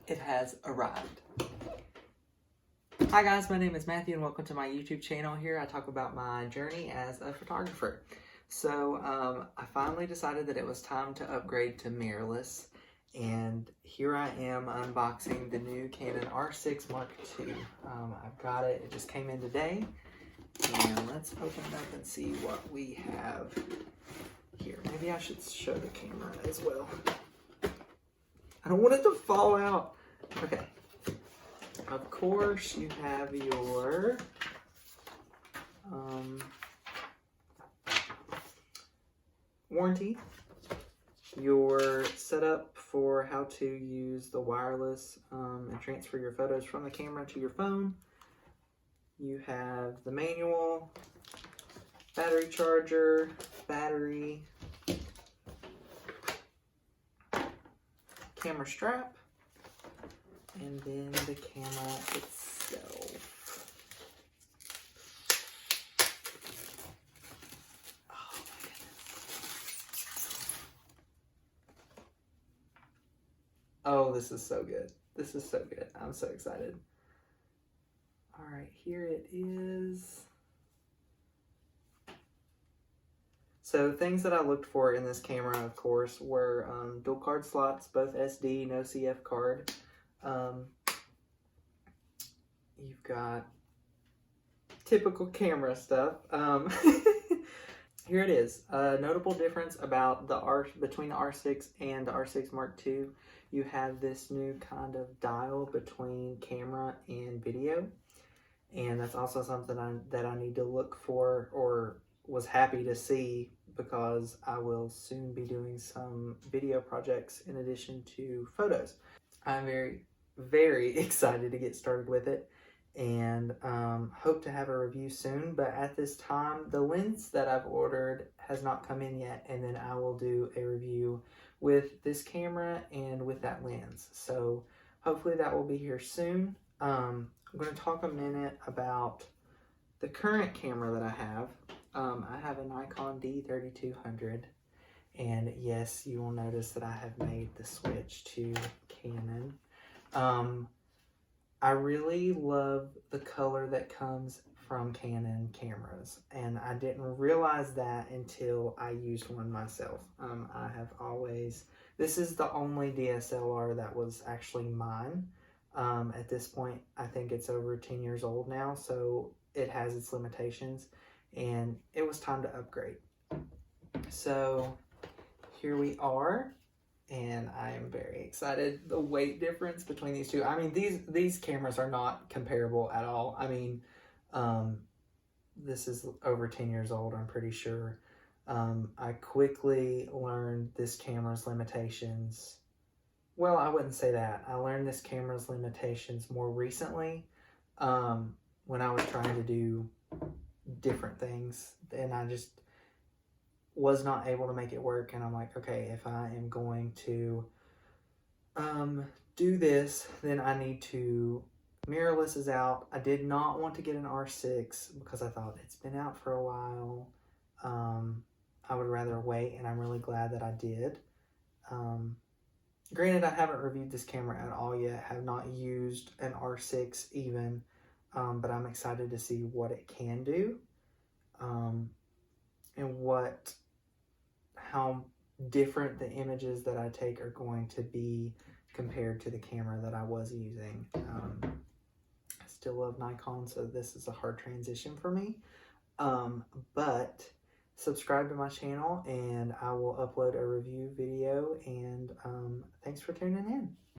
It has arrived. Hi guys, my name is Matthew and welcome to my YouTube channel. Here I talk about my journey as a photographer. So I finally decided that it was time to upgrade to mirrorless, and here I am unboxing the new Canon R6 Mark II. I've got it, it just came in today, and let's open it up and see what we have here. Maybe I should show the camera as well. I don't want it to fall out. Okay. Of course, you have your warranty, your setup for how to use the wireless and transfer your photos from the camera to your phone. You have the manual, battery charger, battery, camera strap, and then the camera itself. Oh my goodness. Oh, this is so good. This is so good. I'm so excited. All right, here it is. So things that I looked for in this camera, of course, were dual card slots, both SD, no CF card. You've got typical camera stuff. Here it is. A notable difference about between the R6 and the R6 Mark II, you have this new kind of dial between camera and video. And that's also something that I need to look for, or was happy to see, because I will soon be doing some video projects in addition to photos. I'm very, very excited to get started with it, and hope to have a review soon. But at this time, the lens that I've ordered has not come in yet, and then I will do a review with this camera and with that lens. So hopefully that will be here soon. I'm going to talk a minute about the current camera that I have. I have a Nikon D3200, and yes, you will notice that I have made the switch to Canon. I really love the color that comes from Canon cameras, and I didn't realize that until I used one myself. This is the only DSLR that was actually mine. At this point, I think it's over 10 years old now, so it has its limitations, and it was time to upgrade. So here we are, and I am very excited. The weight difference between these two, I mean, these cameras are not comparable at all. I mean, this is over 10 years old, I'm pretty sure. I quickly learned this camera's limitations. Well, I wouldn't say that. I learned this camera's limitations more recently, when I was trying to do different things, and I just was not able to make it work. And I'm like, okay, if I am going to do this, then I need to, mirrorless is out. I did not want to get an R6 because I thought it's been out for a while. I would rather wait, and I'm really glad that I did. Granted, I haven't reviewed this camera at all yet, have not used an R6 even, but I'm excited to see what it can do, and how different the images that I take are going to be compared to the camera that I was using. I still love Nikon, so this is a hard transition for me, but subscribe to my channel and I will upload a review video, and thanks for tuning in.